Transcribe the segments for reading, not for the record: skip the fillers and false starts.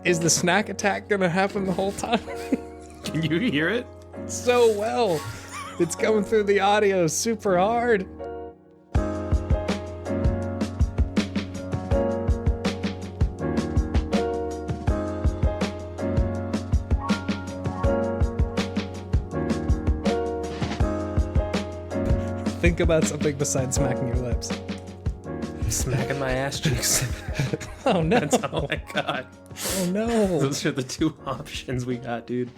Is the snack attack gonna happen the whole time? Can you hear it? So well. It's coming through the audio super hard. Think about something besides smacking your lips. Smacking my ass cheeks. Oh no. That's all I got. Oh no. Those are the two options we got, dude.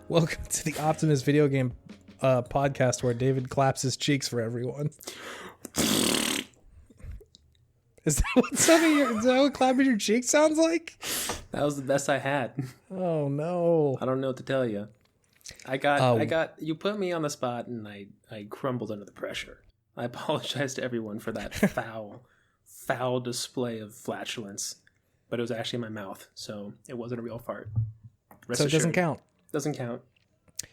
Welcome to the Optimist video game podcast where David claps his cheeks for everyone. Is that what clapping your cheeks sounds like? That was the best I had. Oh no. I don't know what to tell you. You put me on the spot and I crumbled under the pressure. I apologize to everyone for that foul display of flatulence, but it was actually in my mouth, so it wasn't a real fart. So it doesn't count. Doesn't count.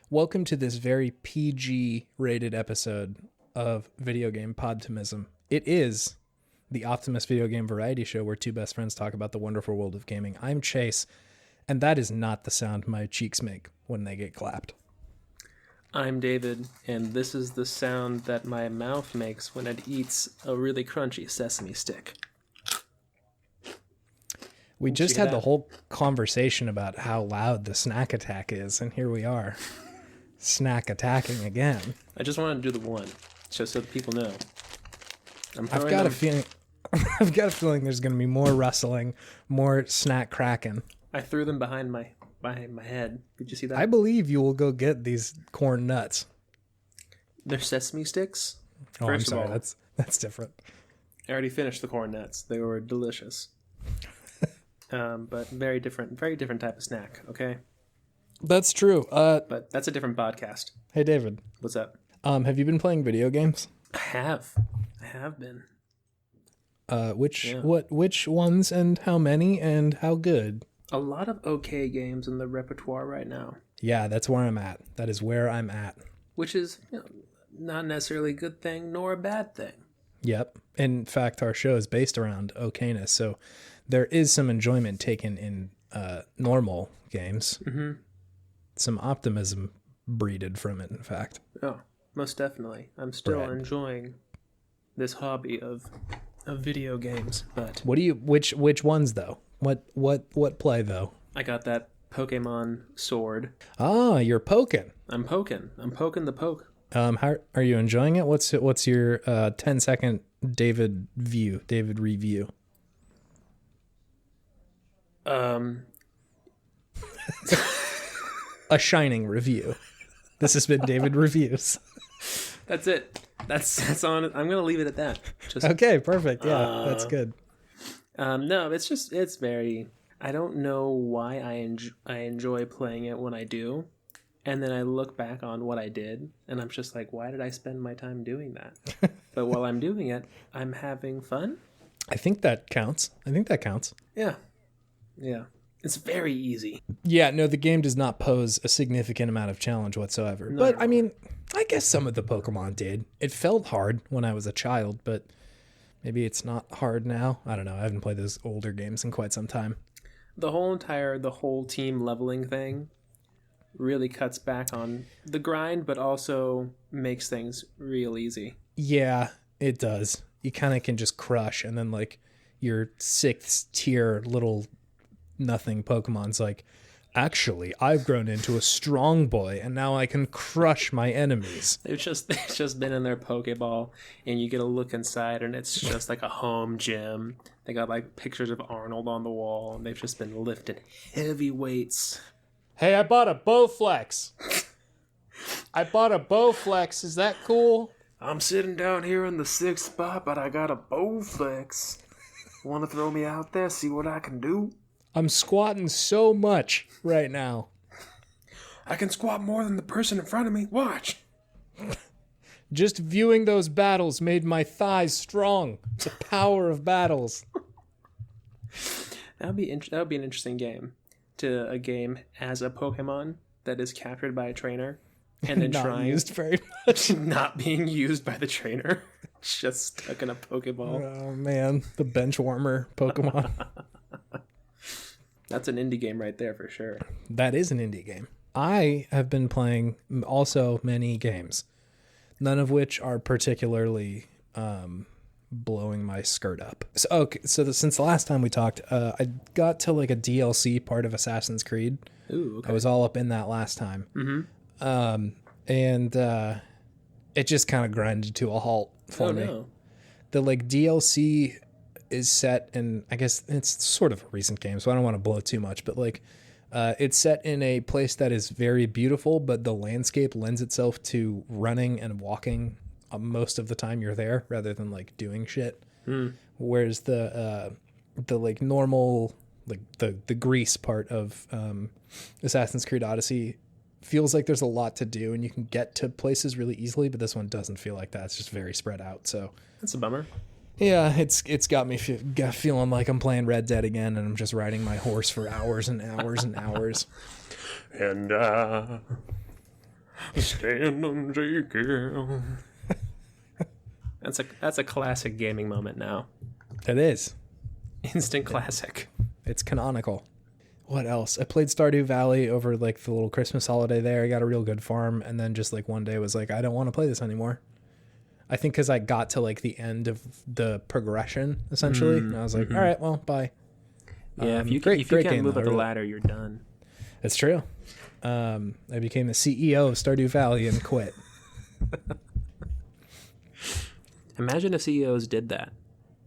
Welcome to this very PG rated episode of Video Game Podtimism. It is the Optimist video game variety show where two best friends talk about the wonderful world of gaming. I'm Chase, and that is not the sound my cheeks make when they get clapped. I'm David, and this is the sound that my mouth makes when it eats a really crunchy sesame stick. We just had the whole conversation about how loud the snack attack is, and here we are, snack attacking again. I just wanted to do the one, just so that people know. I've got a feeling there's going to be more rustling, more snack cracking. I threw them behind my head. Did you see that? I believe you will go get these corn nuts. They're sesame sticks. Oh, I'm sorry. That's different. I already finished the corn nuts. They were delicious. But very different type of snack. Okay. That's true. But that's a different podcast. Hey, David. What's up? Have you been playing video games? I have been. Which ones and how many and how good? A lot of okay games in the repertoire right now. Yeah, that's where I'm at. That is where I'm at. Which is not necessarily a good thing nor a bad thing. Yep. In fact, our show is based around okayness, so there is some enjoyment taken in normal games. Mm-hmm. Some optimism breeded from it, in fact. Oh, most definitely. I'm still enjoying this hobby of video games. But which ones though? What play though? I got that Pokemon sword. Ah, you're poking. I'm poking the poke. How are you enjoying it? What's your 10-second David review? A shining review. This has been David Reviews. That's it. That's on. I'm gonna leave it at that. Okay, perfect. Yeah, that's good. No, it's very. I don't know why I enjoy playing it when I do, and then I look back on what I did, and I'm just like, why did I spend my time doing that? But while I'm doing it, I'm having fun. I think that counts. Yeah. It's very easy. Yeah, no, the game does not pose a significant amount of challenge whatsoever. No. But I mean, I guess some of the Pokemon did. It felt hard when I was a child, but maybe it's not hard now. I don't know. I haven't played those older games in quite some time. The whole team leveling thing really cuts back on the grind, but also makes things real easy. Yeah, it does. You kind of can just crush, and then like your 6th tier little nothing Pokemon's like, actually, I've grown into a strong boy, and now I can crush my enemies. They've just been in their Pokeball, and you get a look inside, and it's just like a home gym. They got like pictures of Arnold on the wall, and they've just been lifting heavy weights. Hey, I bought a Bowflex. Is that cool? I'm sitting down here in the 6th spot, but I got a Bowflex. Want to throw me out there, see what I can do? I'm squatting so much right now. I can squat more than the person in front of me. Watch. Just viewing those battles made my thighs strong. The power of battles. That would be an interesting game. A game as a Pokemon that is captured by a trainer and then not used very much. Not being used by the trainer. Just stuck in a Pokeball. Oh man, the bench warmer Pokemon. That's an indie game right there for sure. That is an indie game. I have been playing also many games, none of which are particularly blowing my skirt up. So since the last time we talked, I got to like a DLC part of Assassin's Creed. Ooh, okay. I was all up in that last time. Mm-hmm. And it just kind of grinded to a halt for me. No. The like DLC is set in, I guess it's sort of a recent game, so I don't want to blow too much, but like it's set in a place that is very beautiful, but the landscape lends itself to running and walking most of the time you're there rather than like doing shit. Whereas the like normal, like the Greece part of Assassin's Creed Odyssey feels like there's a lot to do and you can get to places really easily, but this one doesn't feel like that. It's just very spread out. So That's a bummer. yeah, it's got me feeling like I'm playing Red Dead again, and I'm just riding my horse for hours and hours and hours. And stand on Jacob. That's a classic gaming moment now. It is. Instant classic. It's canonical. What else? I played Stardew Valley over like the little Christmas holiday there. I got a real good farm, and then just like one day was like, I don't want to play this anymore. I think because I got to like the end of the progression essentially, and I was like, all right, well, bye. Yeah, if you can't move up the ladder, you're done. It's true. I became the CEO of Stardew Valley and quit. Imagine if CEOs did that.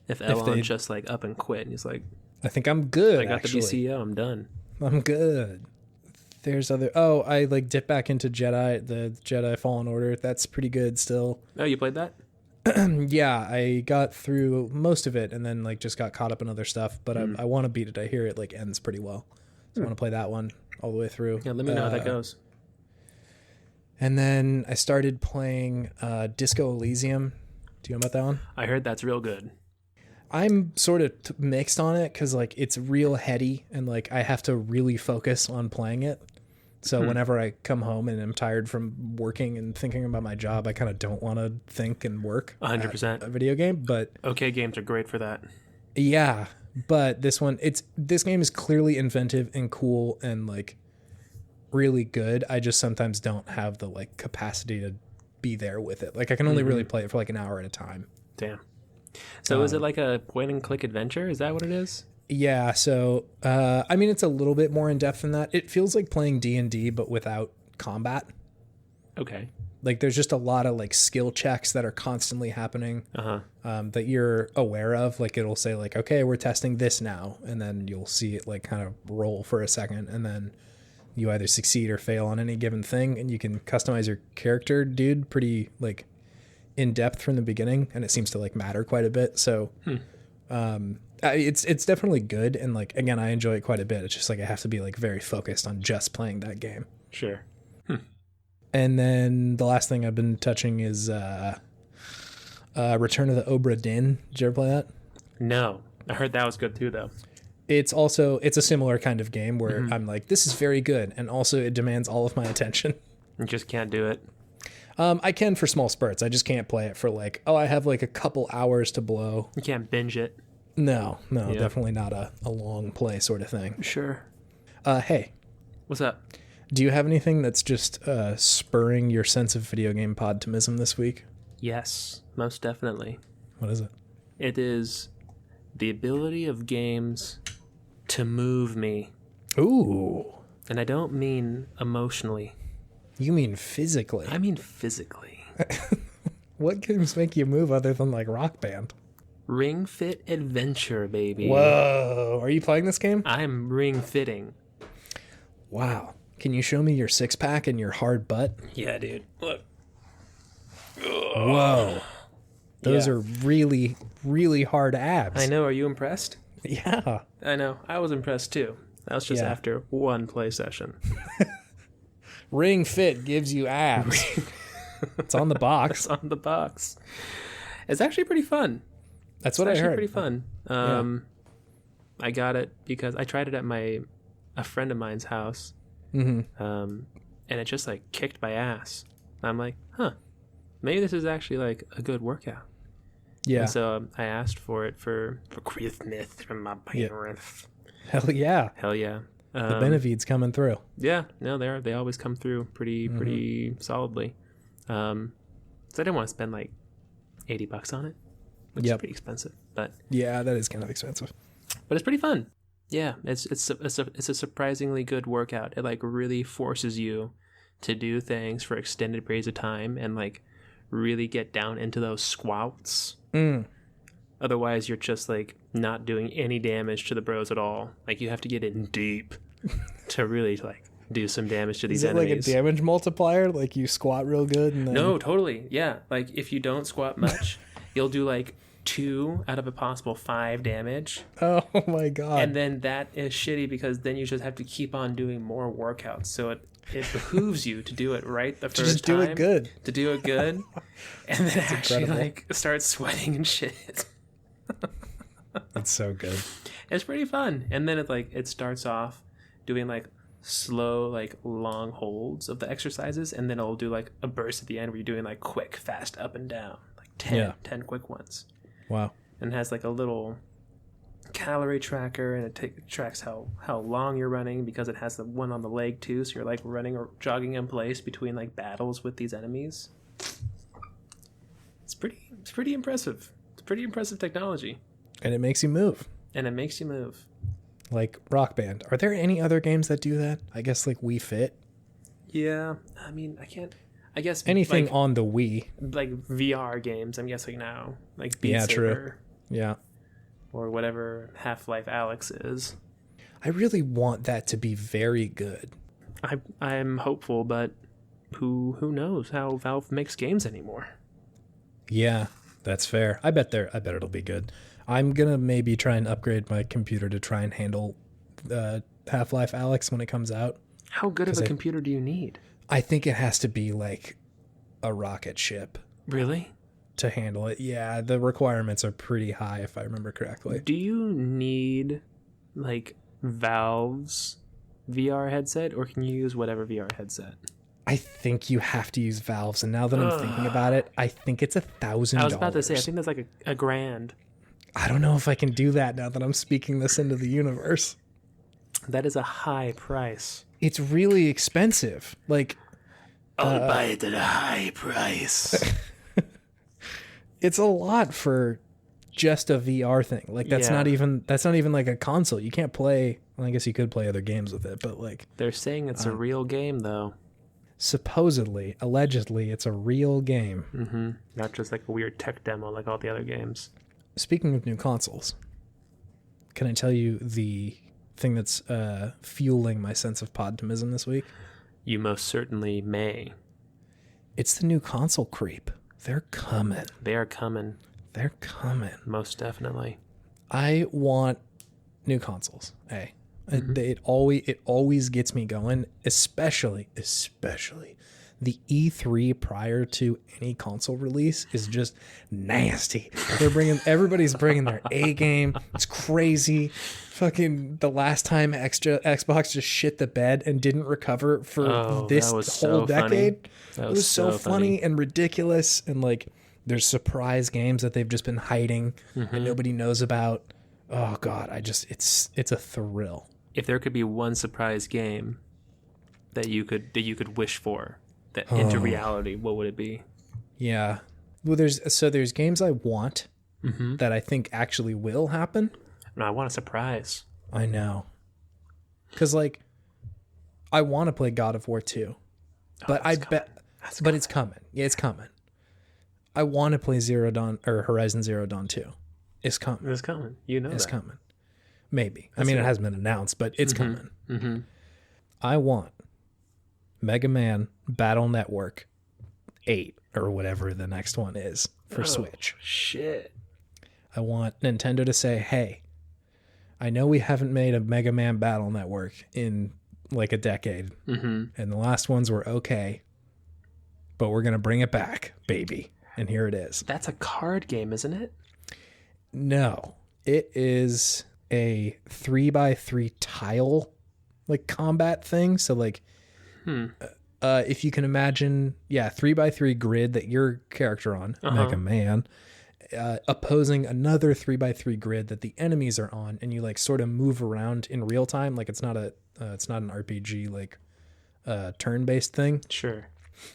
If Elon just like up and quit, and he's like, I think I'm good. I got to be CEO. I'm done. I'm good. There's other. Oh, I like dip back into Jedi, the Jedi Fallen Order. That's pretty good still. Oh, you played that? Yeah, I got through most of it and then like just got caught up in other stuff. But I want to beat it. I hear it like ends pretty well. So I want to play that one all the way through. Yeah, let me know how that goes. And then I started playing Disco Elysium. Do you know about that one? I heard that's real good. I'm sort of mixed on it because like it's real heady and like I have to really focus on playing it. So whenever I come home and I'm tired from working and thinking about my job, I kind of don't want to think and work 100% a video game. But okay, games are great for that. Yeah, but this game is clearly inventive and cool and like really good. I just sometimes don't have the like capacity to be there with it. Like I can only really play it for like an hour at a time. Damn. So is it like a point and click adventure? Is that what it is? Yeah. So, I mean, it's a little bit more in depth than that. It feels like playing D&D, but without combat. Okay. Like there's just a lot of like skill checks that are constantly happening that you're aware of. Like it'll say like, okay, we're testing this now. And then you'll see it like kind of roll for a second. And then you either succeed or fail on any given thing. And you can customize your character, dude, pretty like in depth from the beginning. And it seems to like matter quite a bit. So, it's definitely good. And like, again, I enjoy it quite a bit. It's just like, I have to be like very focused on just playing that game. Sure. And then the last thing I've been touching is Return of the Obra Dinn. Did you ever play that? No. I heard that was good too, though. It's a similar kind of game where I'm like, this is very good. And also it demands all of my attention. You just can't do it. I can for small spurts. I just can't play it for like, I have like a couple hours to blow. You can't binge it. No, definitely not a long play sort of thing. Sure. Hey. What's up? Do you have anything that's just spurring your sense of video game podtimism this week? Yes, most definitely. What is it? It is the ability of games to move me. Ooh. And I don't mean emotionally. You mean physically? I mean physically. What games make you move other than like Rock Band? Ring Fit Adventure, baby. Whoa. Are you playing this game? I'm ring fitting. Wow. Can you show me your six pack and your hard butt? Yeah, dude. Look. Whoa. Those are really, really hard abs. I know. Are you impressed? Yeah. I know. I was impressed too. That was just after one play session. Ring Fit gives you abs. It's on the box. It's on the box. It's actually pretty fun. That's what I heard. Pretty fun. I got it because I tried it at a friend of mine's house. And it just like kicked my ass. I'm like, maybe this is actually like a good workout. Yeah. And so I asked for it for Christmas from my parents. Hell yeah. Hell yeah. The Benevides coming through. Yeah, no, they always come through pretty solidly. So I didn't want to spend like $80 on it, which is pretty expensive. But yeah, that is kind of expensive. But it's pretty fun. Yeah, it's a surprisingly good workout. It like really forces you to do things for extended periods of time and like really get down into those squats. Otherwise, you're just like not doing any damage to the bros at all. Like you have to get in deep to really like do some damage to these enemies. Is it like a damage multiplier? Like you squat real good? And then... No, totally. Yeah. Like if you don't squat much, you'll do like 2 out of a possible 5 damage. Oh my God. And then that is shitty because then you just have to keep on doing more workouts. So it behooves you to do it right the first time. Just do it good. To do it good. And then actually like start sweating and shit. It's so good. It's pretty fun. And then it starts off doing like slow, like long holds of the exercises, and then it'll do like a burst at the end where you're doing like quick, fast up and down, like 10 quick ones. Wow. And it has like a little calorie tracker, and it tracks how long you're running because it has the one on the leg too, so you're like running or jogging in place between like battles with these enemies. It's pretty impressive. It's pretty impressive technology. And it makes you move. Like Rock Band. Are there any other games that do that? I guess like Wii Fit. Yeah, I guess anything like, on the Wii, like VR games. I'm guessing now, like Beat Saber, true. Yeah, or whatever Half-Life Alyx is. I really want that to be very good. I'm hopeful, but who knows how Valve makes games anymore? Yeah, that's fair. I bet it'll be good. I'm gonna maybe try and upgrade my computer to try and handle Half-Life Alyx when it comes out. How good of a computer do you need? I think it has to be like a rocket ship. Really? To handle it. Yeah, the requirements are pretty high if I remember correctly. Do you need like Valve's VR headset, or can you use whatever VR headset? I think you have to use Valve's, and now that I'm thinking about it, I think it's $1,000. I was about to say, I think that's like a grand. I don't know if I can do that now that I'm speaking this into the universe. That is a high price. It's really expensive. Like, I'll buy it at a high price. It's a lot for just a VR thing. Like that's not even like a console. You can't play. Well, I guess you could play other games with it, but like they're saying it's a real game though. Supposedly, allegedly, it's a real game. Mm-hmm. Not just like a weird tech demo like all the other games. Speaking of new consoles, can I tell you the thing that's fueling my sense of podtimism this week? You most certainly may. It's the new console creep. They're coming. They are coming. They're coming. Most definitely. I want new consoles. Hey, it always gets me going, especially the E3 prior to any console release is just nasty. Everybody's bringing their A game. It's crazy. Fucking the last time Xbox just shit the bed and didn't recover for this whole decade. It was so funny and ridiculous. And like, there's surprise games that they've just been hiding and nobody knows about. Oh God, it's a thrill. If there could be one surprise game that you could wish for that into reality, what would it be? Yeah. Well, there's games I want that I think actually will happen. No, I want a surprise. I know. Because like, I want to play God of War 2, but but it's coming. Yeah, it's coming. I want to play Horizon Zero Dawn 2. It's coming. It's coming. You know it's that. coming. Maybe. It hasn't been announced, but it's coming. Mm-hmm. I want Megaman Battle Network 8 or whatever the next one is for Switch. Shit. I want Nintendo to say, hey, I know we haven't made a Mega Man Battle Network in like a decade, and the last ones were okay, but we're going to bring it back, baby. And here it is. That's a card game, isn't it? No, it is a 3x3 tile like combat thing. So like, if you can imagine, 3x3 grid that your character on, Mega Man, opposing another 3x3 grid that the enemies are on, and you like sort of move around in real time. Like it's not an RPG like turn-based thing. Sure.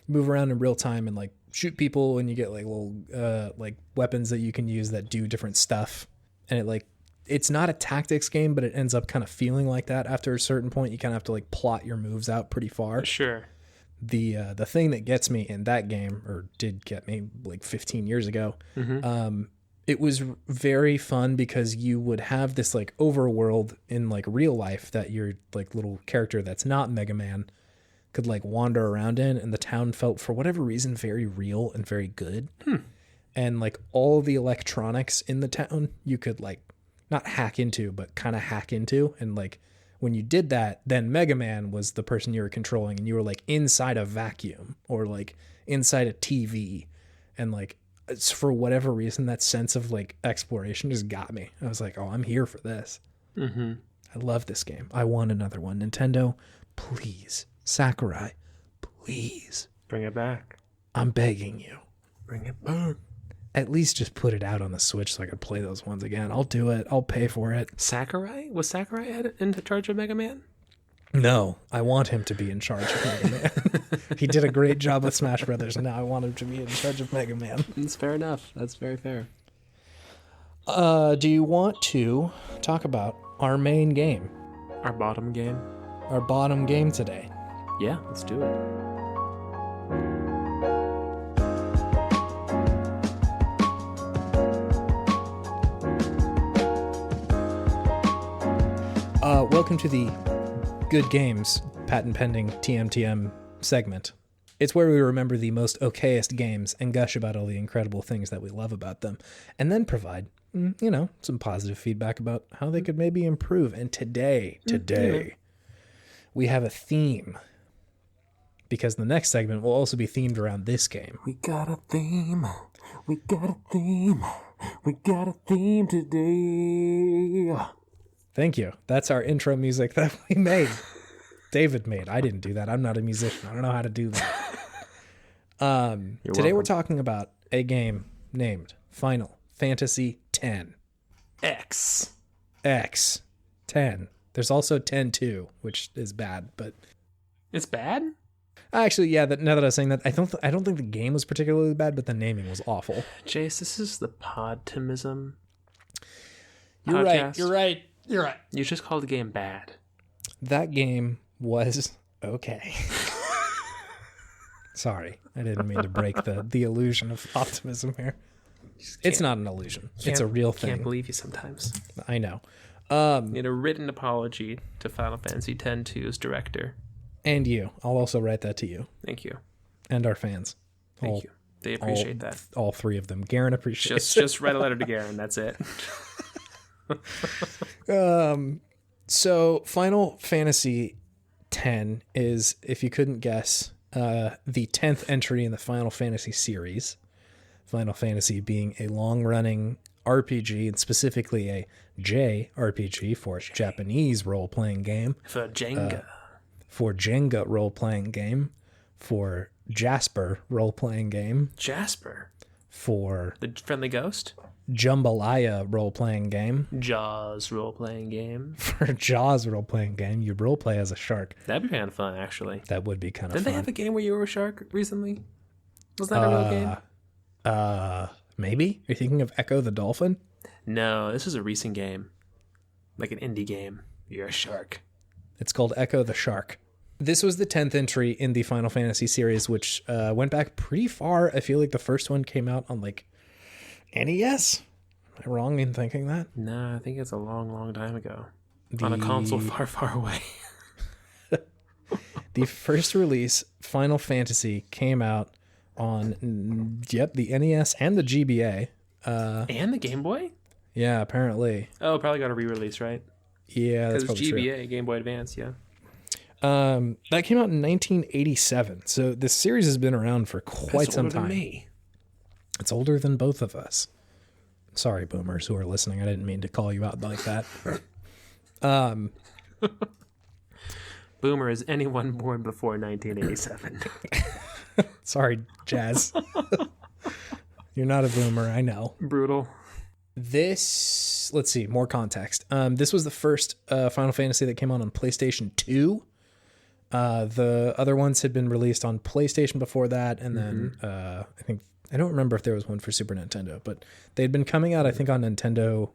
Move around in real time and like shoot people, and you get like little like weapons that you can use that do different stuff. And it's not a tactics game, but it ends up kind of feeling like that. After a certain point, you kind of have to like plot your moves out pretty far. Sure. The thing that gets me in that game, or did get me like 15 years ago, it was very fun because you would have this like overworld in like real life that your like little character that's not Megaman could like wander around in, and the town felt for whatever reason very real and very good. And like all the electronics in the town you could like not hack into, but kind of hack into. And like when you did that, then Megaman was the person you were controlling, and you were like inside a vacuum or like inside a TV. And like, it's for whatever reason, that sense of like exploration just got me. I was like, oh, I'm here for this. I love this game. I want another one. Nintendo, please. Sakurai, please. Bring it back. I'm begging you. Bring it back. At least just put it out on the Switch so I could play those ones again. I'll do it. I'll pay for it. Sakurai? Was Sakurai in charge of Mega Man? No, I want him to be in charge of Mega Man. He did a great job with Smash Brothers, and now I want him to be in charge of Mega Man. That's fair enough. That's very fair. Do you want to talk about our main game? Our bottom game? Our bottom game today. Yeah, let's do it. Welcome to the Good Games patent pending TMTM segment. It's where we remember the most okayest games and gush about all the incredible things that we love about them, and then provide, some positive feedback about how they could maybe improve. And today, we have a theme, because the next segment will also be themed around this game. We got a theme. We got a theme. We got a theme today. Thank you. That's our intro music that we made. David made. I didn't do that. I'm not a musician. I don't know how to do that. Today we're talking about a game named Final Fantasy X. X. 10. There's also 10-2, which is bad, but... It's bad? Actually, yeah, now that I was saying that, I don't think the game was particularly bad, but the naming was awful. Chase, this is the Podtimism You're podcast. right. You're right. You just called the game bad. That game was okay. Sorry, I didn't mean to break the illusion of optimism here. It's not an illusion. It's a real thing. Can't believe you sometimes. I know. Need a written apology to Final Fantasy X-2's director. And you. I'll also write that to you. Thank you. And our fans. Thank you. They appreciate that. All three of them. Garen appreciates it. Just write a letter to Garen. That's it. So Final Fantasy X is, if you couldn't guess, the 10th entry in the Final Fantasy series. Final Fantasy being a long-running RPG, and specifically a JRPG for Japanese role-playing game. For Jenga. For Jenga role-playing game. For Jasper role-playing game. Jasper? For The Friendly Ghost? Jambalaya role-playing game. Jaws role-playing game. For Jaws role-playing game, you role-play as a shark. That'd be kind of fun, actually. That would be kind of fun. Didn't they have a game where you were a shark recently? Was that a real game? Maybe? Are you thinking of Echo the Dolphin? No, this is a recent game. Like an indie game. You're a shark. It's called Echo the Shark. This was the 10th entry in the Final Fantasy series, which went back pretty far. I feel like the first one came out on like NES? Am I wrong in thinking that? No, I think it's a long, long time ago. On a console far, far away. The first release, Final Fantasy, came out on, the NES and the GBA. And the Game Boy? Yeah, apparently. Oh, probably got a re-release, right? Yeah, that's probably probably GBA, Game Boy Advance, yeah. That came out in 1987. So this series has been around for quite some time. Than me. It's older than both of us. Sorry, boomers who are listening. I didn't mean to call you out like that. Boomer is anyone born before 1987. Sorry, Jazz. You're not a boomer, I know. Brutal. This, let's see, more context. This was the first Final Fantasy that came out on PlayStation 2. The other ones had been released on PlayStation before that, and then I don't remember if there was one for Super Nintendo, but they'd been coming out, I think, on Nintendo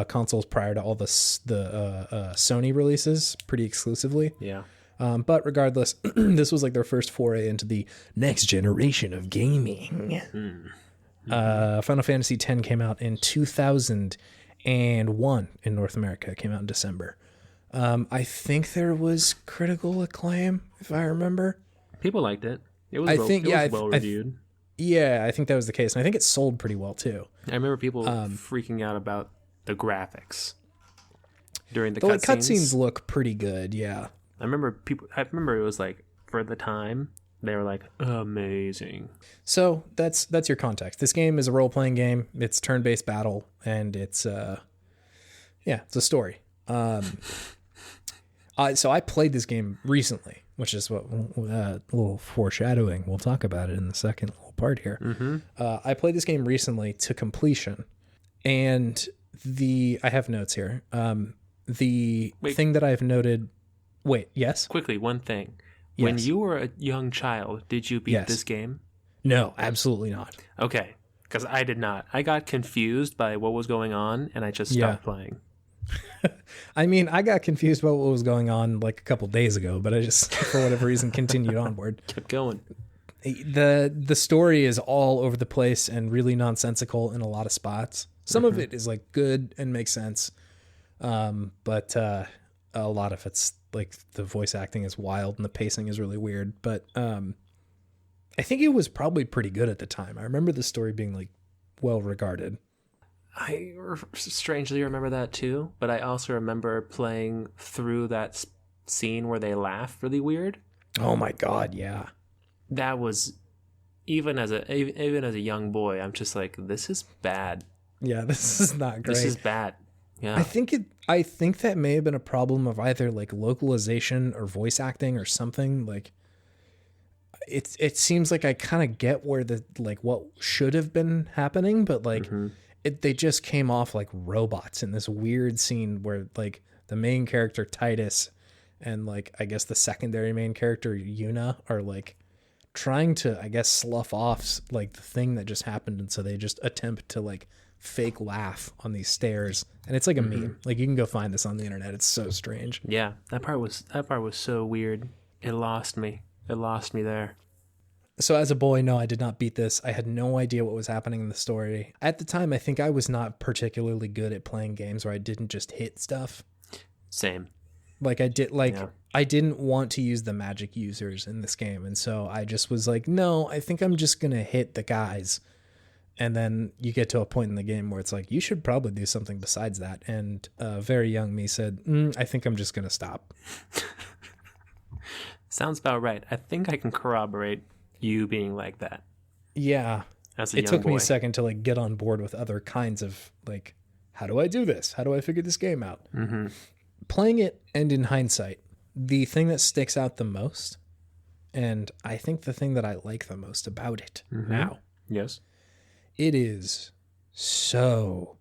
consoles prior to all the Sony releases, pretty exclusively. Yeah. But regardless, this was like their first foray into the next generation of gaming. Final Fantasy X came out in 2001 in North America. It came out in December. I think there was critical acclaim, if I remember. People liked it. It was well reviewed. I think that was the case. And I think it sold pretty well, too. I remember people freaking out about the graphics during the cutscenes. cutscenes. Cutscenes look pretty good, yeah. I remember it was like, for the time, they were like, amazing. So that's your context. This game is a role-playing game. It's turn-based battle, and it's it's a story. So I played this game recently, which is what a little foreshadowing. We'll talk about it in the second little part here. I played this game recently to completion, and I have notes here. Thing that I've noted. Wait, yes? Quickly, one thing. Yes. When you were a young child, did you beat this game? No, absolutely not. Okay, because I did not. I got confused by what was going on, and I just stopped playing. I mean, I got confused about what was going on like a couple days ago, but I just, for whatever reason, continued onward. Kept going. The story is all over the place and really nonsensical in a lot of spots. Some of it is like good and makes sense, but a lot of it's like the voice acting is wild and the pacing is really weird. But I think it was probably pretty good at the time. I remember the story being like well regarded. I strangely remember that too, but I also remember playing through that scene where they laugh really weird. Oh my god, yeah. That was even as a young boy, I'm just like, this is bad. Yeah, this is not great. This is bad. Yeah. I think that may have been a problem of either like localization or voice acting or something. Like it seems like I kind of get where the like what should have been happening, but like they just came off like robots in this weird scene where like the main character Titus and like I guess the secondary main character Yuna are like trying to I guess slough off like the thing that just happened, and so they just attempt to like fake laugh on these stairs, and it's like a meme. Like you can go find this on the internet. It's so strange. Yeah, that part was so weird. It lost me there. So as a boy, no, I did not beat this. I had no idea what was happening in the story. At the time, I think I was not particularly good at playing games where I didn't just hit stuff. Same. Like I didn't want to use the magic users in this game. And so I just was like, no, I think I'm just going to hit the guys. And then you get to a point in the game where it's like, you should probably do something besides that. And very young me said, I think I'm just going to stop. Sounds about right. I think I can corroborate you being like that. Yeah. As a young boy. It took me a second to like get on board with other kinds of like, how do I do this? How do I figure this game out? Playing it, and in hindsight, the thing that sticks out the most, and I think the thing that I like the most about it now. Yes. It is so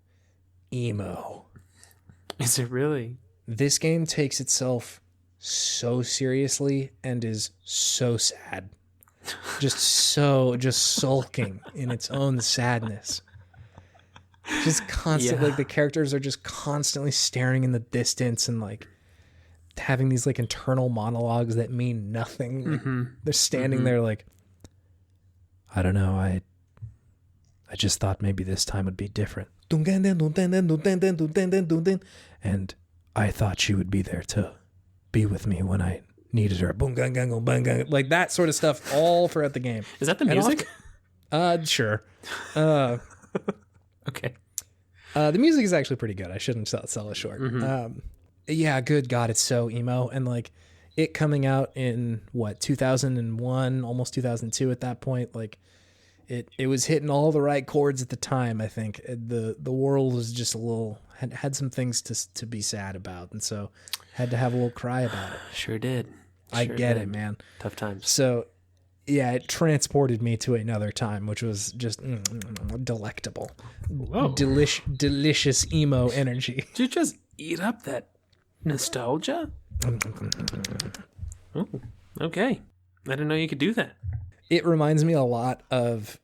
emo. Is it really? This game takes itself so seriously and is so sad. Just sulking in its own sadness. Just constantly, like the characters are just constantly staring in the distance and like having these like internal monologues that mean nothing. Like, they're standing there like, I don't know, I just thought maybe this time would be different. And I thought she would be there to be with me when I needed her. Like that sort of stuff all throughout the game. Is that the music? Sure. Okay. The music is actually pretty good. I shouldn't sell it short. Yeah, good God, it's so emo. And like it coming out in 2001, almost 2002 at that point, like it was hitting all the right chords at the time. I think the world was just a little had some things to be sad about, and so had to have a little cry about it. Sure did. I get it, man. Tough times. So Yeah, it transported me to another time, which was just delectable. Whoa. Delicious emo energy. Did you just eat up that nostalgia? Oh, okay. I didn't know you could do that. It reminds me a lot of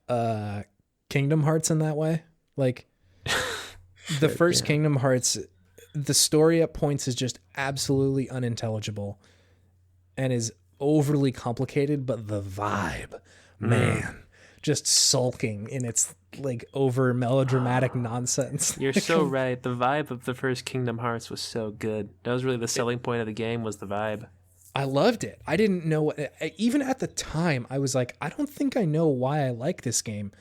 Kingdom Hearts in that way. Like, the first Kingdom Hearts, the story at points is just absolutely unintelligible and is overly complicated, but the vibe, man, just sulking in its like over melodramatic nonsense. You're so right. The vibe of the first Kingdom Hearts was so good. That was really the selling point of the game, was the vibe. I loved it. I didn't know, even at the time, I was like, I don't think I know why I like this game,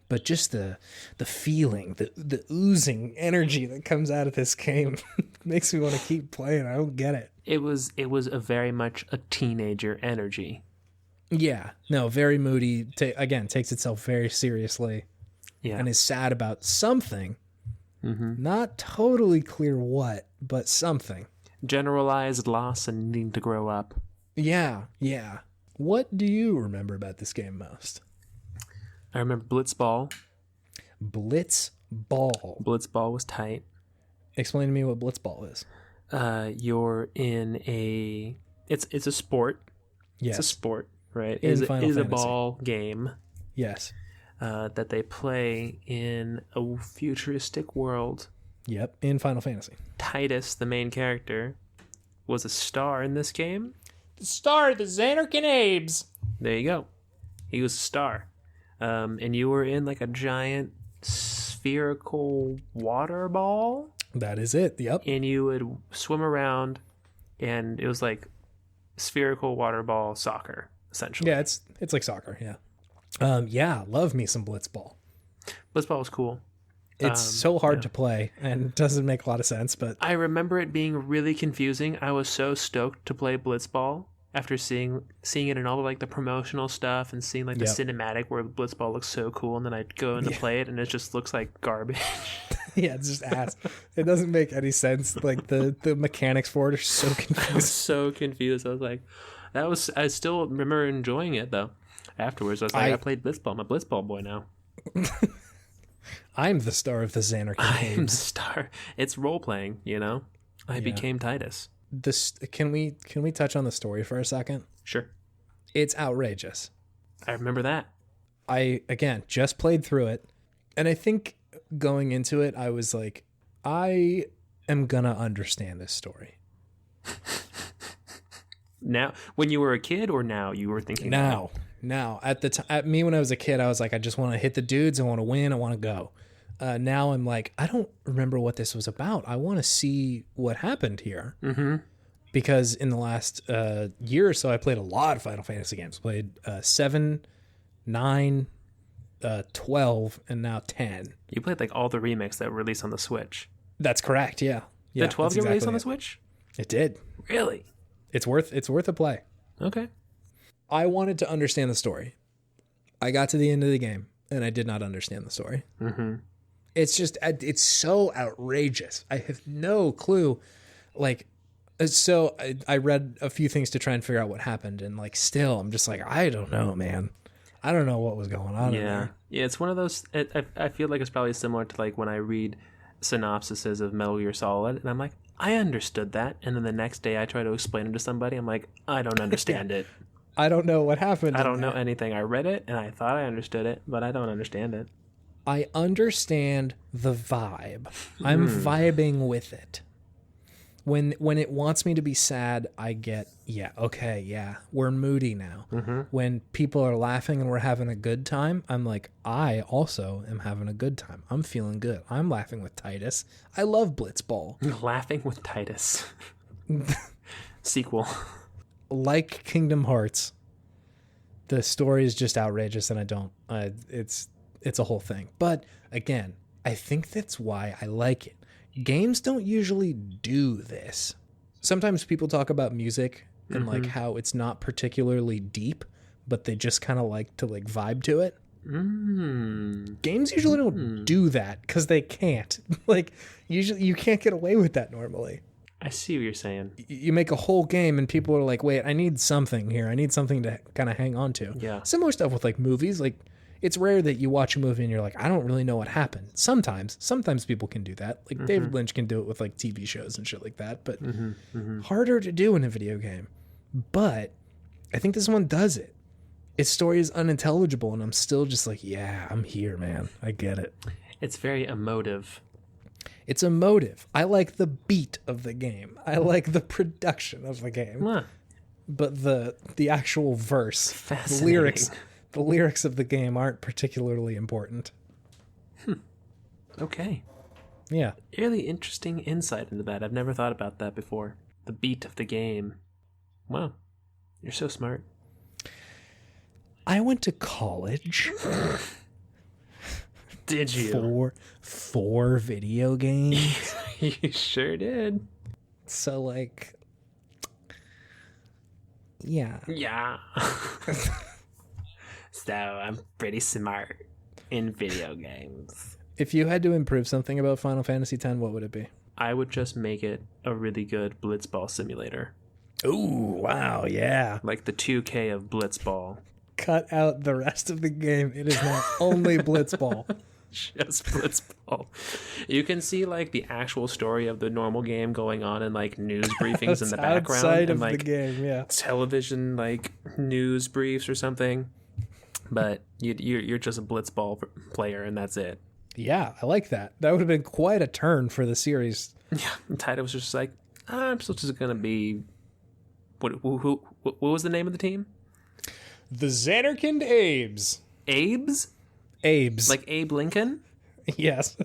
but just the feeling, the oozing energy that comes out of this game makes me want to keep playing. I don't get it. It was a very much a teenager energy. Yeah, no, very moody. Again, takes itself very seriously, and is sad about something. Not totally clear what, but something. Generalized loss and needing to grow up. Yeah. What do you remember about this game most? I remember Blitzball. Blitzball. Blitzball was tight. Explain to me what Blitzball is. You're in a... It's a sport. Yes. It's a sport, right? In It Final is a Fantasy. ball game. Yes. That they play in a futuristic world. Yep, in Final Fantasy. Titus, the main character, was a star in this game. The star of the Xanarkin Abes. There you go. He was a star. And you were in like a giant spherical water ball. That is it, yep. And you would swim around, and it was like spherical water ball soccer, essentially. Yeah, it's like soccer, yeah. Yeah, love me some Blitzball. Blitzball was cool. It's so hard to play and doesn't make a lot of sense, but I remember it being really confusing. I was so stoked to play Blitzball after seeing it in all of like the promotional stuff and seeing like the cinematic where Blitzball looks so cool, and then I'd go in to play it and it just looks like garbage. yeah, it's just ass. It doesn't make any sense. Like the mechanics for it are so confusing. I was so confused. I was like, I still remember enjoying it though. Afterwards, I was like, I played Blitzball. I'm a Blitzball boy now. I'm the star of the Xanarkin I'm the Abes. star. It's role playing, you know. I became Titus. Can we touch on the story for a second? Sure. It's outrageous. I remember that. I again just played through it, and I think going into it, I was like, I am gonna understand this story. Now, when you were a kid, or now you were thinking? Now, at me when I was a kid, I was like, I just want to hit the dudes. I want to win. I want to go. Now I'm like, I don't remember what this was about. I want to see what happened here. Mm-hmm. Because in the last year or so, I played a lot of Final Fantasy games. Played 7, 9, 12, and now 10. You played like all the remakes that were released on the Switch. That's correct. Yeah. Did 12 get released on the Switch? It did. Really? It's worth a play. Okay. I wanted to understand the story. I got to the end of the game and I did not understand the story. Mm-hmm. It's so outrageous. I have no clue. Like, so I read a few things to try and figure out what happened, and like, still, I'm just like, I don't know, man. I don't know what was going on in there. Yeah, it's one of those. I feel like it's probably similar to like when I read synopsises of Metal Gear Solid, and I'm like, I understood that, and then the next day I try to explain it to somebody, I'm like, I don't understand it. I don't know what happened. I don't know anything. I read it and I thought I understood it, but I don't understand it. I understand the vibe. I'm vibing with it. When it wants me to be sad, I get, we're moody now. Mm-hmm. When people are laughing and we're having a good time, I'm like, I also am having a good time. I'm feeling good. I'm laughing with Titus. I love Blitzball. Laughing with Titus. Sequel. Like Kingdom Hearts, the story is just outrageous, and it's a whole thing. But again, I think that's why I like it. Games don't usually do this. Sometimes people talk about music and like how it's not particularly deep, but they just kind of like to like vibe to it. Games usually don't do that because they can't. Like, usually you can't get away with that normally. I see what you're saying. You make a whole game and people are like, wait, I need something here. I need something to kind of hang on to. Yeah. Similar stuff with like movies. Like, it's rare that you watch a movie and you're like, I don't really know what happened. Sometimes people can do that. Like David Lynch can do it with like TV shows and shit like that, but harder to do in a video game. But I think this one does it. Its story is unintelligible and I'm still just like, yeah, I'm here, man. I get it. It's very emotive. It's emotive. I like the beat of the game. I like the production of the game. Huh. But the actual verse, the lyrics of the game aren't particularly important. Okay. Yeah. Really interesting insight into that. I've never thought about that before. The beat of the game. Wow. You're so smart. I went to college. Did you? For video games. You sure did. So, like, yeah. Yeah. So, I'm pretty smart in video games. If you had to improve something about Final Fantasy X, what would it be? I would just make it a really good blitzball simulator. Ooh, wow, yeah. Like the 2K of blitzball. Cut out the rest of the game. It is now only blitzball. Just blitzball. You can see like the actual story of the normal game going on in like news briefings in the background outside and of like the game, yeah. television like news briefs or something. But you're just a blitzball player and that's it. Yeah, I like that. That would have been quite a turn for the series. Yeah, Taito was just like, I'm still just gonna be. What was the name of the team? The Xanarkand Abes. Abes. Like Abe Lincoln? Yes.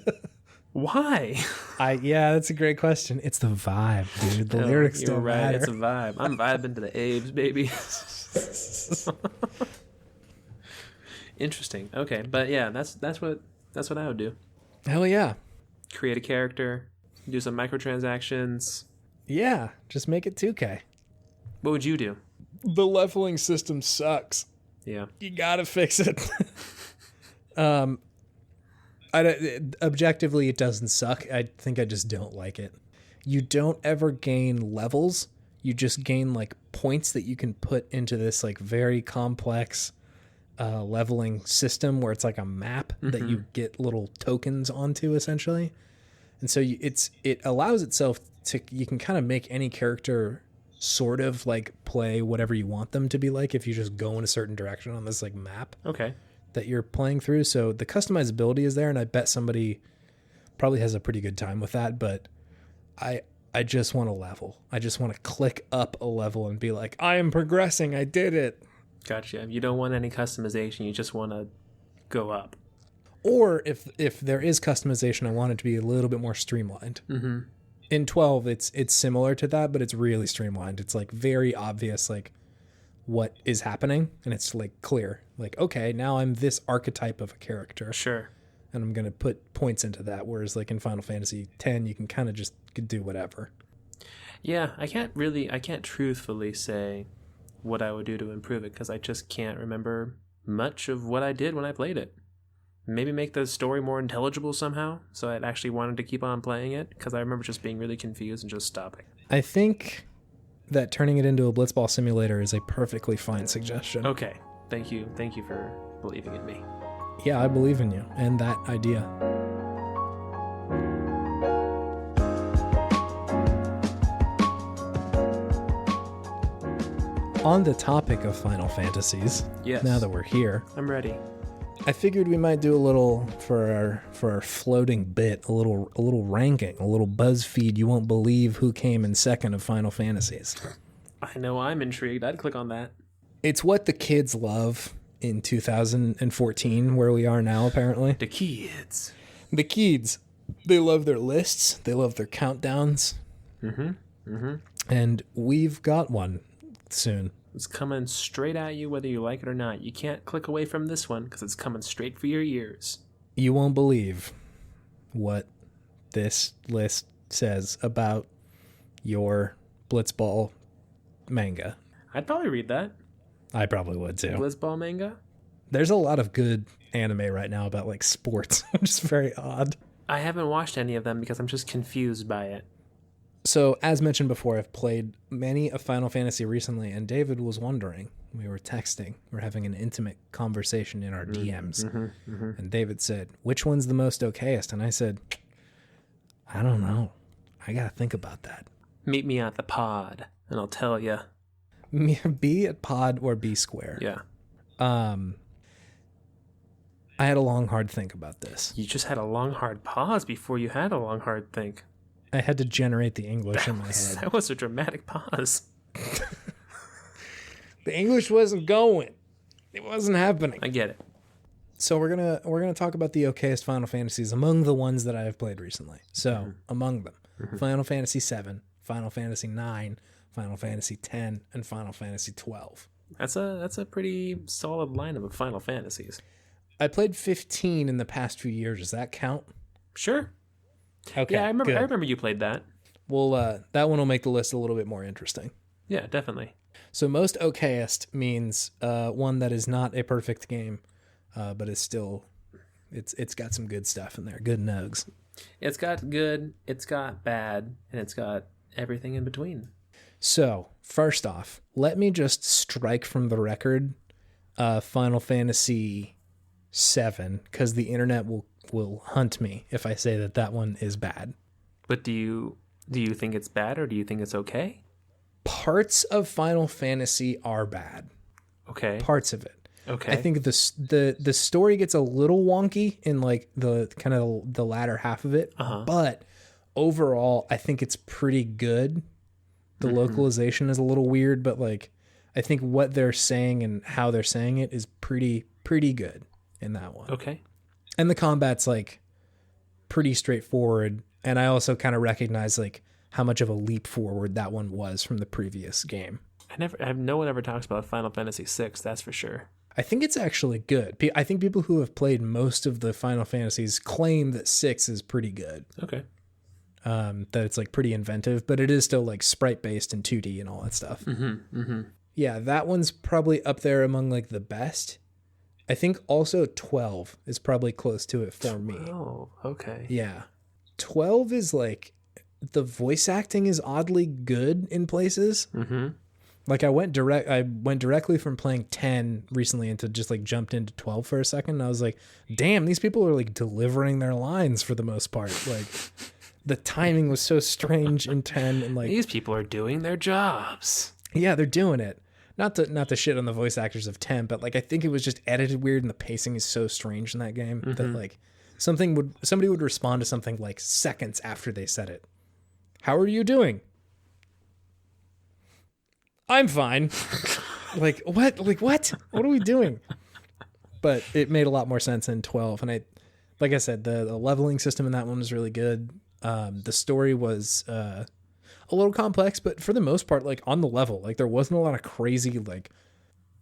Why? Yeah, that's a great question. It's the vibe, dude. The lyrics you're don't right. matter. It's a vibe. I'm vibing to the Abes, baby. Interesting. Okay, but yeah, that's what I would do. Hell yeah. Create a character, do some microtransactions. Yeah, just make it 2K. What would you do? The leveling system sucks. Yeah. You gotta fix it. Objectively, it doesn't suck. I think I just don't like it. You don't ever gain levels. You just gain like points that you can put into this like very complex leveling system where it's like a map that you get little tokens onto essentially. And so it allows itself to, you can kind of make any character sort of like play whatever you want them to be like if you just go in a certain direction on this like map. Okay. That you're playing through. So the customizability is there, and I bet somebody probably has a pretty good time with that, but I just want to level. I just want to click up a level and be like, I am progressing. I did it. Gotcha. You don't want any customization. You just want to go up. Or if there is customization, I want it to be a little bit more streamlined. Mm-hmm. In 12, it's similar to that, but it's really streamlined. It's like very obvious, like what is happening, and it's like clear. Like, okay, now I'm this archetype of a character. Sure. And I'm going to put points into that. Whereas like in Final Fantasy X, you can kind of just do whatever. Yeah, I can't truthfully say what I would do to improve it because I just can't remember much of what I did when I played it. Maybe make the story more intelligible somehow so I actually wanted to keep on playing it because I remember just being really confused and just stopping. I think that turning it into a blitzball simulator is a perfectly fine suggestion. Okay. Thank you for believing in me. Yeah, I believe in you and that idea. On the topic of Final Fantasies, yes. Now that we're here, I'm ready. I figured we might do a little for our floating bit, a little ranking, a little BuzzFeed. You won't believe who came in second of Final Fantasies. I know, I'm intrigued. I'd click on that. It's what the kids love in 2014, where we are now, apparently. The kids. The kids, they love their lists. They love their countdowns. Mm-hmm. Mm-hmm. And we've got one soon. It's coming straight at you whether you like it or not. You can't click away from this one because it's coming straight for your ears. You won't believe what this list says about your Blitzball manga. I'd probably read that. I probably would too. Blitzball manga? There's a lot of good anime right now about like sports, which is very odd. I haven't watched any of them because I'm just confused by it. So, as mentioned before, I've played many a Final Fantasy recently, and David was wondering, we were texting, we're having an intimate conversation in our DMs, and David said, which one's the most okayest? And I said, I don't know. I got to think about that. Meet me at the pod, and I'll tell you. B at pod or B square. Yeah. I had a long, hard think about this. You just had a long, hard pause before you had a long, hard think. I had to generate the English in my head. That was a dramatic pause. The English wasn't going. It wasn't happening. I get it. So we're gonna talk about the okayest Final Fantasies among the ones that I have played recently. So among them, Final Fantasy VII, Final Fantasy IX, Final Fantasy X, and Final Fantasy XII. That's a pretty solid lineup of Final Fantasies. I played 15 in the past few years. Does that count? Sure. Okay. Yeah, I remember. Good. I remember you played that. Well, that one will make the list a little bit more interesting. Yeah, definitely. So most okayest means one that is not a perfect game, but is still, it's got some good stuff in there, good nugs. It's got good, it's got bad, and it's got everything in between. So first off, let me just strike from the record Final Fantasy VII, because the internet will hunt me if I say that one is bad. But do you think it's bad, or do you think it's okay? Parts of Final Fantasy are bad. Okay. Parts of it. Okay. I think the story gets a little wonky in like the kind of the latter half of it, but overall I think it's pretty good. The localization is a little weird, but like I think what they're saying and how they're saying it is pretty good in that one. Okay. And the combat's like pretty straightforward, and I also kind of recognize like how much of a leap forward that one was from the previous game. No one ever talks about Final Fantasy VI, that's for sure. I think it's actually good. I think people who have played most of the Final Fantasies claim that 6 is pretty good. Okay. That it's like pretty inventive, but it is still like sprite based and 2D and all that stuff. Yeah, that one's probably up there among like the best. I think also 12 is probably close to it for me. Oh, okay. Yeah. 12 is like, the voice acting is oddly good in places. Like I went directly from playing 10 recently into just like jumped into 12 for a second. And I was like, damn, these people are like delivering their lines for the most part. Like the timing was so strange in 10, and like these people are doing their jobs. Yeah, they're doing it. Not to shit on the voice actors of 10, but like I think it was just edited weird, and the pacing is so strange in that game that like somebody would respond to something like seconds after they said it. How are you doing? I'm fine. Like what? Like what? What are we doing? But it made a lot more sense in 12, and like I said, the leveling system in that one was really good. The story was a little complex, but for the most part, like on the level, like there wasn't a lot of crazy, like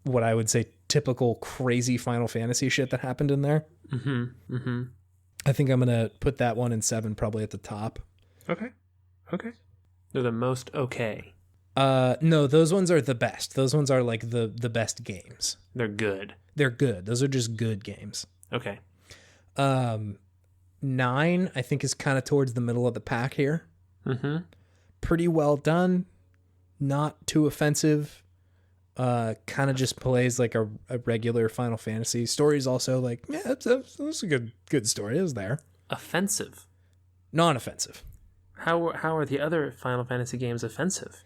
what I would say typical crazy Final Fantasy shit that happened in there. I think I'm gonna put that one and 7 probably at the top. Okay. They're the most okay. No, those ones are the best. Those ones are like the best games. They're good. They're good. Those are just good games. Okay. 9, I think, is kind of towards the middle of the pack here. Pretty well done. Not too offensive. Kind of just plays like a regular Final Fantasy. Story's also like, yeah, that's a good story. It was there. Offensive. Non-offensive. How are the other Final Fantasy games offensive?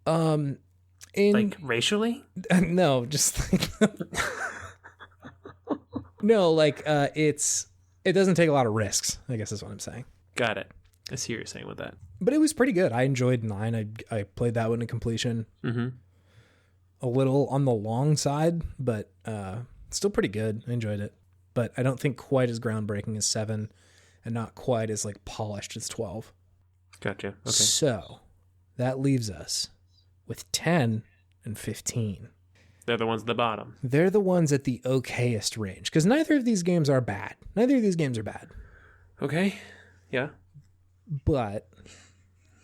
Like racially? No, just like no, like it doesn't take a lot of risks, I guess is what I'm saying. Got it. I see what you're saying with that. But it was pretty good. I enjoyed 9. I played that one to completion. A little on the long side, but still pretty good. I enjoyed it. But I don't think quite as groundbreaking as 7, and not quite as like polished as 12. Gotcha. Okay. So that leaves us with 10 and 15. They're the ones at the bottom. They're the ones at the okayest range, because neither of these games are bad. Okay. Yeah. But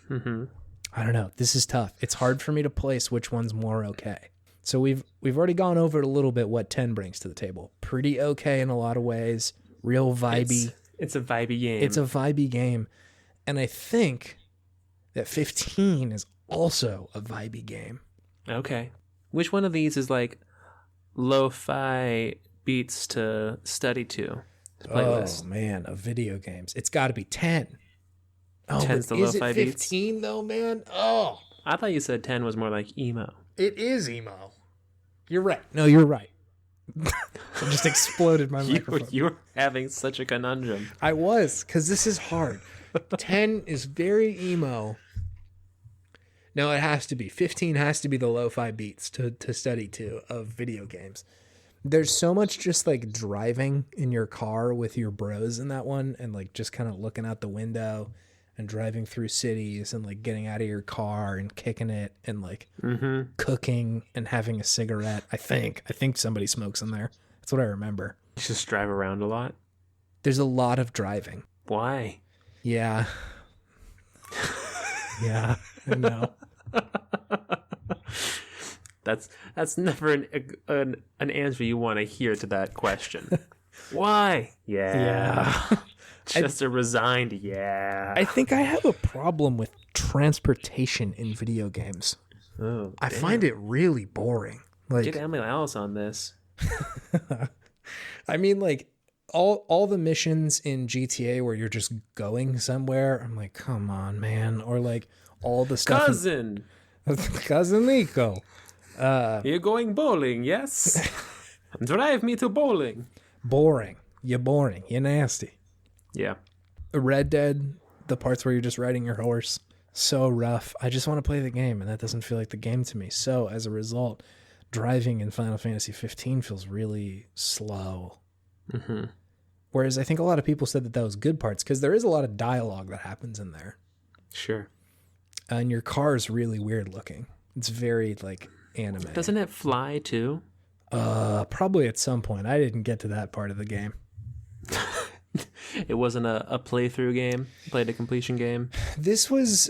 I don't know. This is tough. It's hard for me to place which one's more okay. So we've already gone over it a little bit what 10 brings to the table. Pretty okay in a lot of ways. Real vibey. It's a vibey game. It's a vibey game. And I think that 15 is also a vibey game. Okay. Which one of these is like lo-fi beats to study to playlist? Oh man, of video games. It's got to be 10. Oh, 10's the is it lo-fi 15 beats? though, man? Oh, I thought you said 10 was more like emo. it is emo. You're right. No, you're right. I just exploded my microphone. You were having such a conundrum. I was, because this is hard. 10 is very emo. No, it has to be. 15 has to be the lo-fi beats to study to of video games. There's so much just like driving in your car with your bros in that one, and like just kind of looking out the window and driving through cities and like getting out of your car and kicking it and like cooking and having a cigarette. I think somebody smokes in there. That's what I remember. You just drive around a lot? There's a lot of driving. Why? Yeah. Yeah, I know. That's never an answer you want to hear to that question. Why? Yeah. Just a resigned yeah. I think I have a problem with transportation in video games. Oh, I find it really boring. Like, get Emily Alice on this. I mean, like all the missions in GTA where you're just going somewhere, I'm like, come on, man. Or like all the stuff. Cousin Nico. You're going bowling, yes? Drive me to bowling. Boring. You're boring. You're nasty. Yeah. Red Dead, the parts where you're just riding your horse, so rough. I just want to play the game, and that doesn't feel like the game to me. So as a result, driving in Final Fantasy 15 feels really slow. Mm-hmm. Whereas I think a lot of people said that was good parts, because there is a lot of dialogue that happens in there. Sure. And your car is really weird looking. It's very like anime. Doesn't it fly too? Probably at some point. I didn't get to that part of the game. It wasn't a playthrough game, played a completion game. This was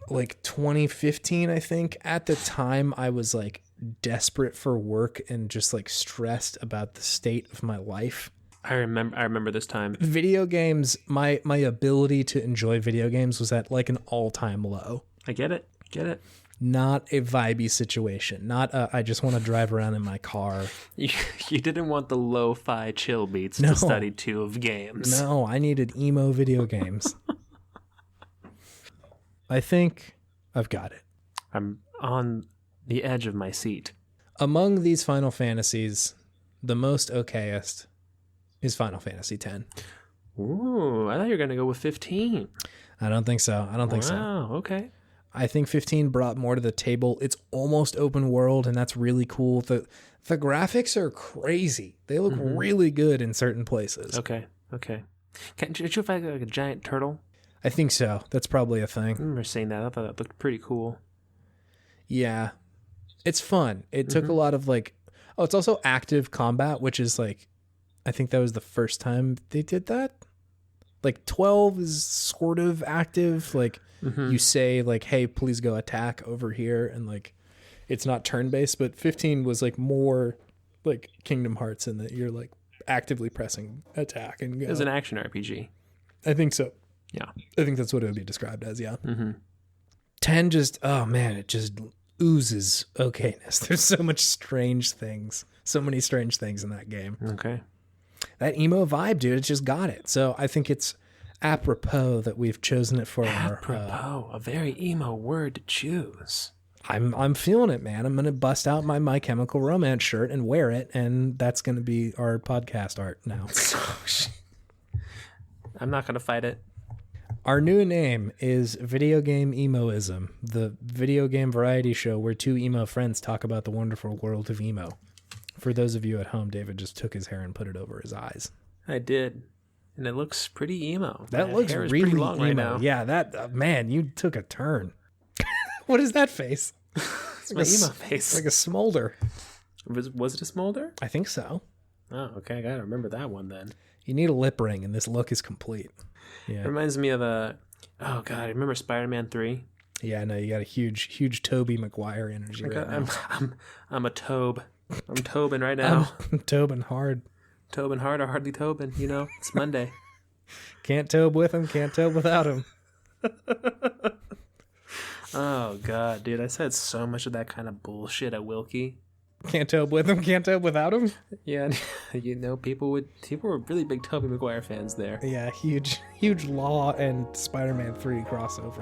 like 2015, I think. At the time, I was like desperate for work and just like stressed about the state of my life. I remember this time. Video games, my ability to enjoy video games was at like an all-time low. I get it. Not a vibey situation. Not I just want to drive around in my car. You didn't want the lo-fi chill beats to study two of games. No, I needed emo video games. I think I've got it. I'm on the edge of my seat. Among these Final Fantasies, the most okayest is Final Fantasy X. Ooh, I thought you were going to go with 15. I don't think so. Wow, okay. I think 15 brought more to the table. It's almost open world, and that's really cool. The graphics are crazy. They look really good in certain places. Okay. Did you find like a giant turtle? I think so. That's probably a thing. I remember seeing that. I thought that looked pretty cool. Yeah. It's fun. It took a lot of like... Oh, it's also active combat, which is like... I think that was the first time they did that. Like 12 is sort of active. Like you say like, hey, please go attack over here. And like, it's not turn-based, but 15 was like more like Kingdom Hearts in that you're like actively pressing attack and go. It was an action RPG. I think so. Yeah. I think that's what it would be described as. Yeah. 10 just, oh man, it just oozes okayness. There's so many strange things in that game. Okay. That emo vibe, dude, it just got it. So I think it's apropos that we've chosen it for apropos, a very emo word to choose. I'm feeling it, man. I'm gonna bust out my Chemical Romance shirt and wear it, and that's gonna be our podcast art now. I'm not gonna fight it. Our new name is Video Game Emoism, the video game variety show where two emo friends talk about the wonderful world of emo. For those of you at home, David just took his hair and put it over his eyes. I did. And it looks pretty emo. That looks hair is really pretty long emo. Right now. Yeah, that man, you took a turn. What is that face? It's my emo face. Like a smolder. Was it a smolder? I think so. Oh, okay. I gotta remember that one then. You need a lip ring, and this look is complete. Yeah. It reminds me of oh god, remember Spider-Man 3? Yeah, no, you got a huge Tobey Maguire energy right now. I'm a Tobe. I'm Tobin right now. I'm Tobin hard. Tobin hard or hardly Tobin, you know? It's Monday. Can't Tobe with him, can't Tobe without him. Oh god, dude, I said so much of that kind of bullshit at Wilkie. Can't Tobe with him, can't Tobe without him. Yeah, people were really big Tobey Maguire fans there. Yeah, huge Law and Spider-Man 3 crossover.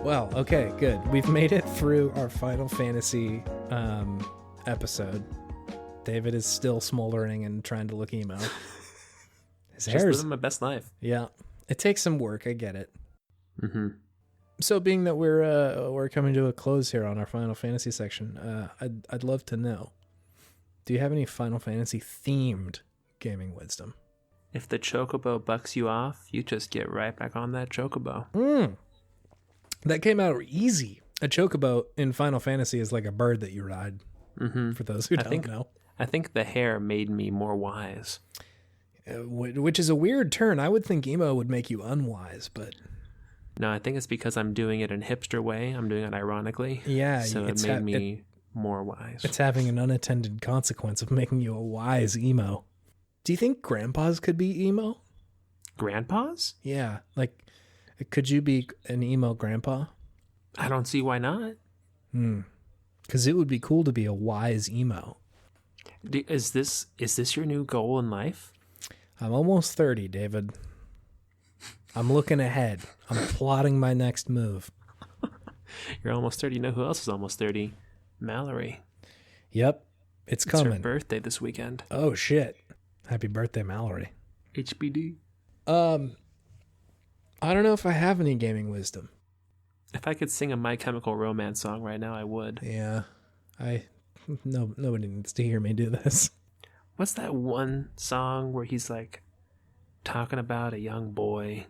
Well, okay, good. We've made it through our Final Fantasy episode. David is still smoldering and trying to look emo. His Just living my best life. Yeah, it takes some work. I get it. Mm-hmm. So, being that we're coming to a close here on our Final Fantasy section, I'd love to know: do you have any Final Fantasy themed gaming wisdom? If the chocobo bucks you off, you just get right back on that chocobo. That came out easy. A chocobo in Final Fantasy is like a bird that you ride. Mm-hmm. For those who don't know, I think the hair made me more wise. Which is a weird turn. I would think emo would make you unwise, but no, I think it's because I'm doing it in a hipster way. I'm doing it ironically. Yeah, so it made me more wise. It's having an unintended consequence of making you a wise emo. Do you think grandpas could be emo? Grandpas? Yeah, like could you be an emo grandpa? I don't see why not. Because it would be cool to be a wise emo. Is this your new goal in life? I'm almost 30, David. I'm looking ahead. I'm plotting my next move. You're almost 30. You know who else is almost 30? Mallory. Yep. It's coming. It's her birthday this weekend. Oh, shit. Happy birthday, Mallory. HBD. I don't know if I have any gaming wisdom. If I could sing a My Chemical Romance song right now, I would. Yeah. Nobody needs to hear me do this. What's that one song where he's like talking about a young boy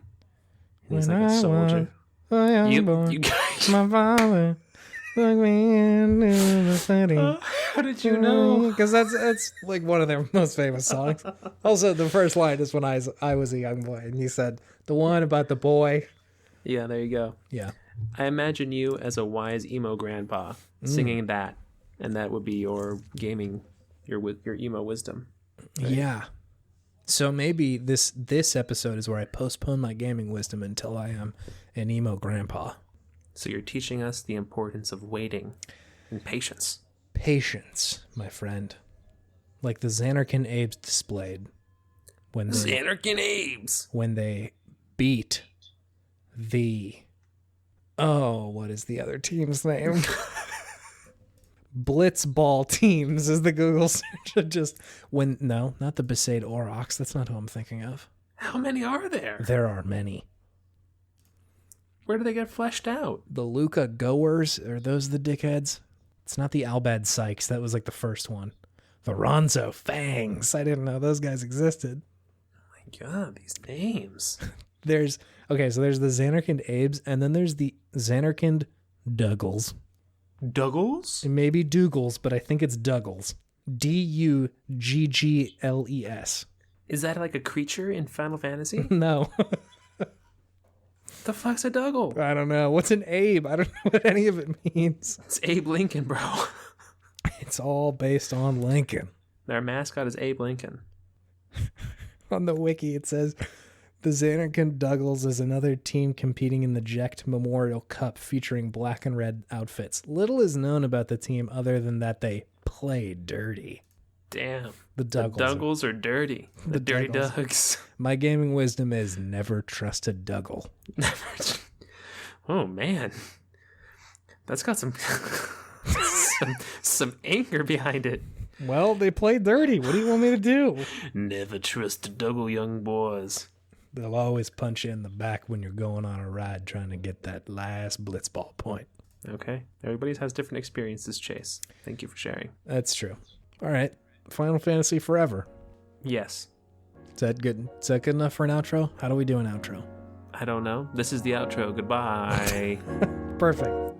and he's like a soldier? You guys. My father took me into the city. How did you know? Because that's like one of their most famous songs. Also, the first line is when I was a young boy, and you said the one about the boy. Yeah, there you go. Yeah. I imagine you as a wise emo grandpa singing that, and that would be your gaming. Your emo wisdom. Right? Yeah. So maybe this episode is where I postpone my gaming wisdom until I am an emo grandpa. So you're teaching us the importance of waiting and patience. Patience, my friend. Like the Xanarkin Apes displayed when they beat the what is the other team's name? Blitzball teams is the Google search. Not the Besaid Aurochs. That's not who I'm thinking of. How many are there? There are many. Where do they get fleshed out? The Luca Goers, are those the dickheads? It's not the Albad Sykes. That was like the first one. The Ronzo Fangs. I didn't know those guys existed. Oh my god, these names. There's the Xanarkand Abes, and then there's the Xanarkand Duggles. Duggles? It may be Dougals, but I think it's Duggles. Duggles. Is that like a creature in Final Fantasy? No. The fuck's a Duggle? I don't know. What's an Abe? I don't know what any of it means. It's Abe Lincoln, bro. It's all based on Lincoln. Their mascot is Abe Lincoln. On the wiki, it says the Xanarkand Duggles is another team competing in the Jecht Memorial Cup featuring black and red outfits. Little is known about the team other than that they play dirty. Damn. The Duggles are dirty. The dirty Dugs. My gaming wisdom is never trust a Duggle. Never. Oh, man. That's got some some anger behind it. Well, they play dirty. What do you want me to do? Never trust a Duggle, young boys. They'll always punch you in the back when you're going on a ride trying to get that last blitzball point. Okay. Everybody has different experiences, Chase. Thank you for sharing. That's true. All right. Final Fantasy Forever. Yes. Is that good? Is that good enough for an outro? How do we do an outro? I don't know. This is the outro. Goodbye. Perfect.